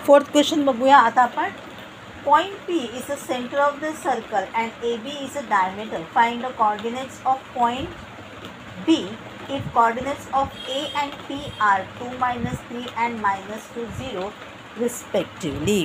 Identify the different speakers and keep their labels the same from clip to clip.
Speaker 1: Fourth question बघूया आता आपण. Point P is the center of the circle and AB is a diameter. Find the coordinates of point B if coordinates of A and P are 2, -3 and -2, 0 respectively.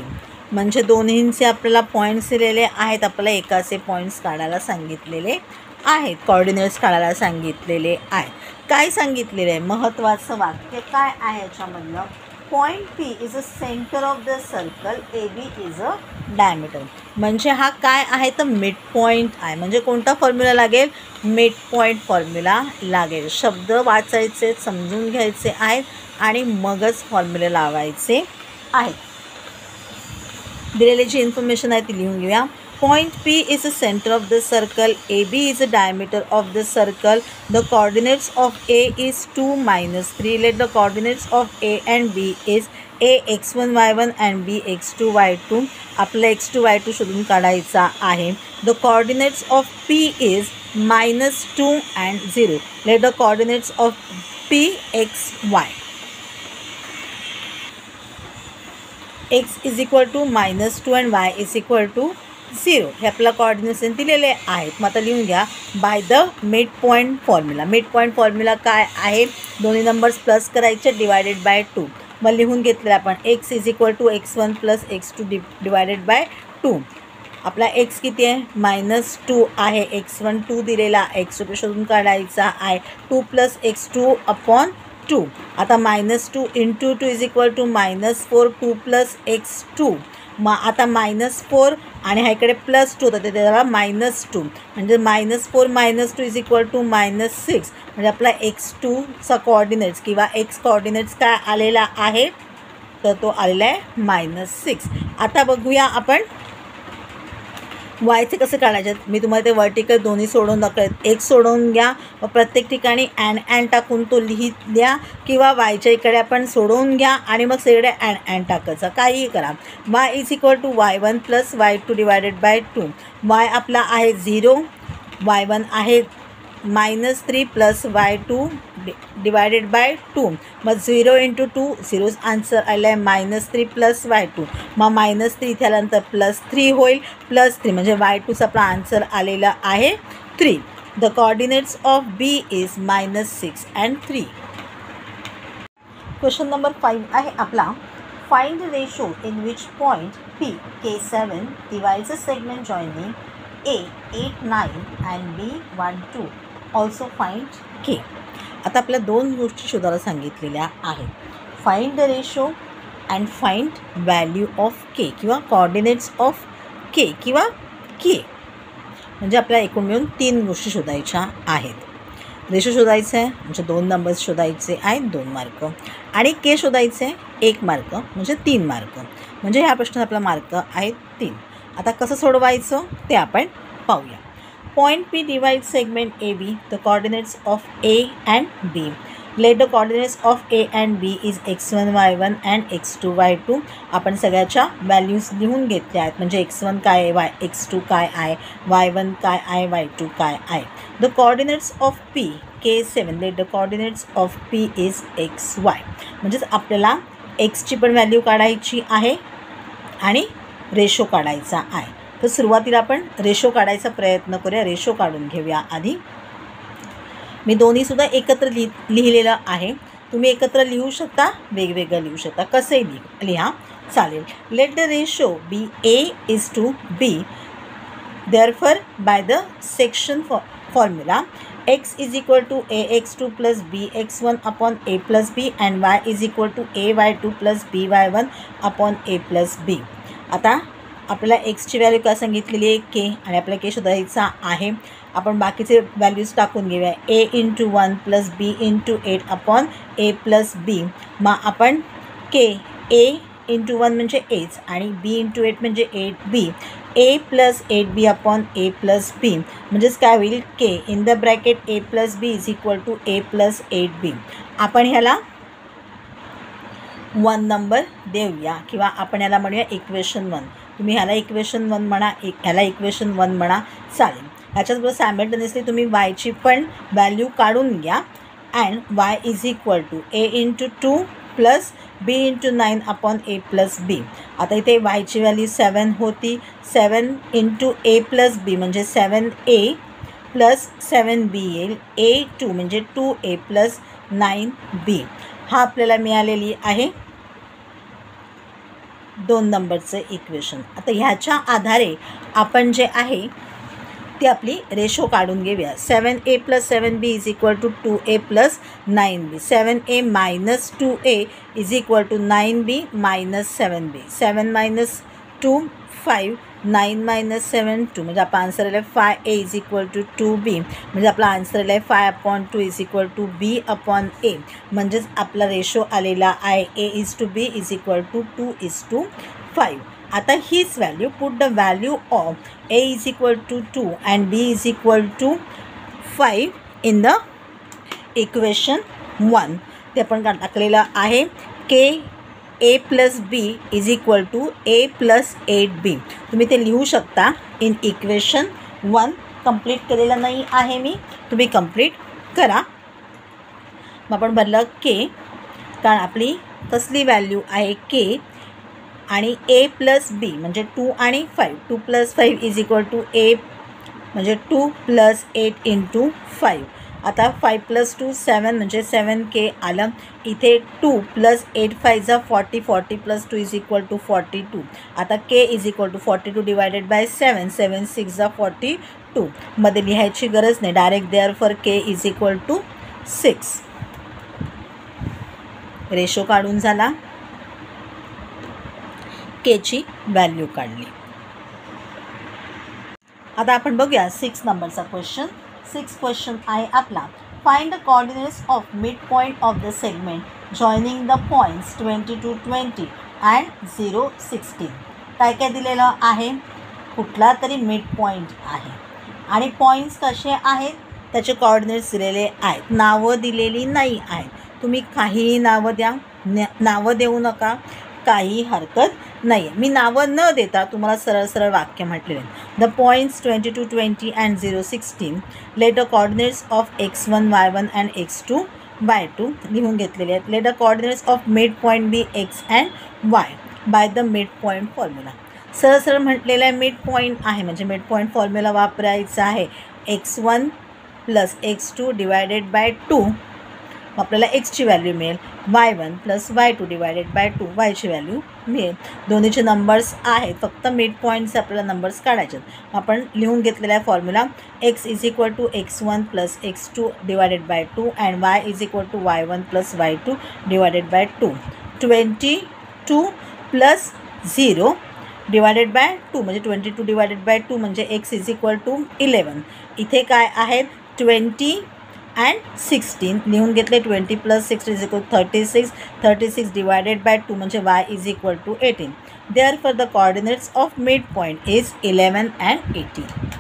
Speaker 1: म्हणजे दोन्हींचे आपल्याला points दिलेले आहेत, आपल्याला एकाचे points काढायला सांगितलेले आहेत, कोऑर्डिनेट्स काढायला सांगितलेले आहेत. काय सांगितलेले आहे, महत्त्वाचं वाक्य काय आहे याच्यामधलं. Point P is a centre of the circle, A B is a diameter. म्हणजे हा काय आहे तर मिड पॉईंट आहे. म्हणजे कोणता फॉर्म्युला लागेल, मिड पॉईंट फॉर्म्युला लागेल. शब्द वाचायचे, समजून घ्यायचे आहेत आणि मगच फॉर्म्युला लावायचे आहेत. दिलेली जी इन्फॉर्मेशन आहे ती लिहून घेऊया. Point P is the center of the circle. AB is the diameter of the circle. The coordinates of A is 2, -3. Let the coordinates of A and B is A x1 y1 and B x2 y2. आपला x2 y2 शोधून काढायचा आहे. The coordinates of P is -2 and 0. Let the coordinates of P x y. x is equal to -2 and y is equal to 0 हे आपल्याला coordinates दिलेले आहेत. मग आता लिहून घ्या by the mid point formula. Mid point formula काय आहे, दोन्ही नंबर्स प्लस करायचे डिवायडेड बाय 2. मग लिहून घेतलेलं आपण x is equal to x1 plus x2 divided by 2. आपला x किती आहे, -2 आहे. x1 2 दिलेला, x2 शोधून काढायचा आहे. 2 प्लस x2 अपॉन 2. आता -2 into 2 is equal to -4. 2 plus x2. मग आता -4 आणि ह्या इकडे +2 तर त्याला -2 म्हणजे -4 -2 इज इक्वल टू -6. म्हणजे आपला x2चा कोऑर्डिनेट्स किंवा x कोऑर्डिनेट्स काय आलेला आहे तर तो आलेला आहे -6. आता बघूया आपण वायचे कसं काढायचे. मी तुम्हाला ते वर्टिकल दोन्ही सोडवून दाखवेल. एक सोडवून घ्या, व प्रत्येक ठिकाणी ॲन टाकून तो लिहित द्या किंवा वायच्या इकडे आपण सोडवून घ्या आणि मग सगळे ॲन टाकायचं, काहीही करा. Y is equal to y1 plus y2 divided by 2. Y आपला आहे 0, y1 आहे -3 प्लस y2 डिवायडेड बाय 2. मग 0 इंटू 2 0 आन्सर आलं आहे -3 प्लस y2. मग -3 इथे आल्यानंतर +3 होईल. +3 म्हणजे y2चा आपला आन्सर आलेला आहे 3. The coordinates of B is -6 and 3. Question number 5 आहे आपला. Find the ratio in which point P K7 divides a segment joining A 8, 9 and B 1, 2. Also find K. आता आपल्या दोन गोष्टी शोधायला सांगितलेल्या आहेत. Find the ratio and find value of K किंवा कोऑर्डिनेट्स ऑफ K किंवा K. म्हणजे आपल्याला एकूण मिळून 3 गोष्टी शोधायच्या आहेत. रेशो शोधायचं आहे म्हणजे 2 नंबर्स शोधायचे आहेत 2 मार्क आणि K शोधायचे आहे 1 मार्क म्हणजे 3 मार्क. म्हणजे ह्या प्रश्नात आपला मार्क आहेत 3. आता कसं सोडवायचं ते आपण पाहूया. Point P divides segment AB. The coordinates of A and B. Let the coordinates of A and B is x1 y1 and x2 y2. आपण सगळ्याच्या व्हॅल्यूज लिहून घेतल्या आहेत. म्हणजे x1 काय आहे, x2 काय आहे, y1 काय आहे, y2 काय आहे. The coordinates of P K7. Let the coordinates of P is xy. म्हणजेच आपल्याला xची पण व्हॅल्यू काढायची आहे आणि रेशो काढायचा आहे. तर सुरुवातीला आपण रेशो काढायचा प्रयत्न करूया. रेशो काढून घेऊया आधी. मी दोन्हीसुद्धा एकत्र लिहिलेलं आहे. तुम्ही एकत्र लिहू शकता, वेगवेगळं लिहू शकता, कसंही लिहा चालेल. Let the ratio be A is to B. Therefore by the section formula x is equal to ax2 plus bx1 upon a plus b and y is equal to ay2 plus by1 upon a plus b. आता आपल्याला एक्सची value काय सांगितलेली आहे K आणि आपल्याला K शोधायचा आहे. आपण बाकीचे व्हॅल्यूज टाकून घेऊया. A into 1 plus B into 8 upon A plus B. मग आपण K A इंटू 1 म्हणजे Aच आणि B इंटू 8 म्हणजे 8B. A plus 8B upon A plus B. म्हणजेच काय होईल K in the bracket A plus B is equal to A plus 8B. आपण ह्याला 1 नंबर देऊया किंवा आपण ह्याला म्हणूया इक्वेशन 1. तुम्ही ह्याला इक्वेशन 1 म्हणा, ह्याला इक्वेशन 1 म्हणा, चालेल. ह्याच्याचबरोबर सायमल्टेनियसली तुम्ही वायची पण व्हॅल्यू काढून घ्या. And y is equal to A into 2 plus B into 9 upon A plus B. आता इथे वायची व्हॅल्यू 7 होती. 7 इंटू ए प्लस बी म्हणजे 7a प्लस 7b येईल. a2 म्हणजे 2a प्लस 9b. हा आपल्याला मिळालेली आहे 2 नंबरचं इक्वेशन. आता ह्याच्या आधारे आपण जे आहे ती आपली रेशो काढून घेऊया. 7a plus 7b is equal to 2a plus 9b. 7a minus 2a is equal to 9b minus 7b. 7 minus 2 5. 9 minus 7 2. म्हणजे आपला आन्सर आला आहे 5a is equal to 2b. म्हणजे आपला आन्सर आला आहे 5/2 is equal to b upon a. म्हणजेच आपला रेशो आलेला आहे a is to b is equal to 2:5. आता हीच value put the value of a is equal to 2 and b is equal to 5 in the equation 1. ते आपण टाकलेलं आहे k a plus b is equal to a plus 8b. तुम्ही ते लिहू शकता इन इक्वेशन 1. कंप्लीट केलेलं नाही आहे मी, तुम्ही कंप्लीट करा. मग आपण भरलं k, कारण आपली कसली व्हॅल्यू आहे k आणि a प्लस b म्हणजे 2 आणि 5. 2 plus 5 is equal to a म्हणजे 2 प्लस 8 इंटू 5. आता 5 प्लस 2 7 म्हणजे 7k आलं. इथे 2 plus 8 5 40. 40 plus 2 is equal to 42. आता k is equal to 42 divided by 7. 7 6 42. मध्ये लिहायची गरज नाही, direct therefore k is equal to 6. Ratio काढून झाला, केची व्हॅल्यू काढली. आता आपण बघूया 6 नंबरचा क्वेश्चन. 6 क्वेश्चन आहे आपला. Find the coordinates of mid point of the segment joining the points 22-20 and 0-16. काय काय दिलेलं आहे, कुठला तरी मिड पॉईंट आहे आणि पॉईंट्स कसे आहेत त्याचे कोऑर्डिनेट्स दिलेले आहेत. नावं दिलेली नाही आहेत. तुम्ही काहीही नावं द्या, नावं देऊ नका, काही हरकत नाही आहे. मी नावं न देता तुम्हाला सरळ सरळ वाक्य म्हटलेले आहे. The points 22-20 and 0-16 let the coordinates of x1 y1 and x2 y2 लिहून घेतलेले आहेत. Let the coordinates of mid point be x and y by the mid point formula. सरळ सरळ म्हटलेलं आहे मिड पॉईंट आहे म्हणजे मिड पॉईंट फॉर्म्युला वापरायचा आहे. x1 plus x2 divided by 2 आपल्याला एक्सची व्हॅल्यू मिळेल. y1 plus y2 divided by 2 वायची व्हॅल्यू मिळेल. दोन्हीचे नंबर्स आहेत, फक्त मिड पॉईंट्सचे आपल्याला नंबर्स काढायचे. आपण लिहून घेतलेला आहे formula x is equal to x1 plus x2 divided by 2 and y is equal to y1 plus y2 divided by 2. 22 plus 0 divided by 2 म्हणजे 22 डिवायडेड बाय 2 म्हणजे x इज इक्वल टू 11. इथे काय आहेत 20 अँड 16 लिहून घेतले. 20 plus 6 is equal 36. 36 divided by 2 म्हणजे y is equal to 18. Therefore the coordinates of mid point is 11 and 18.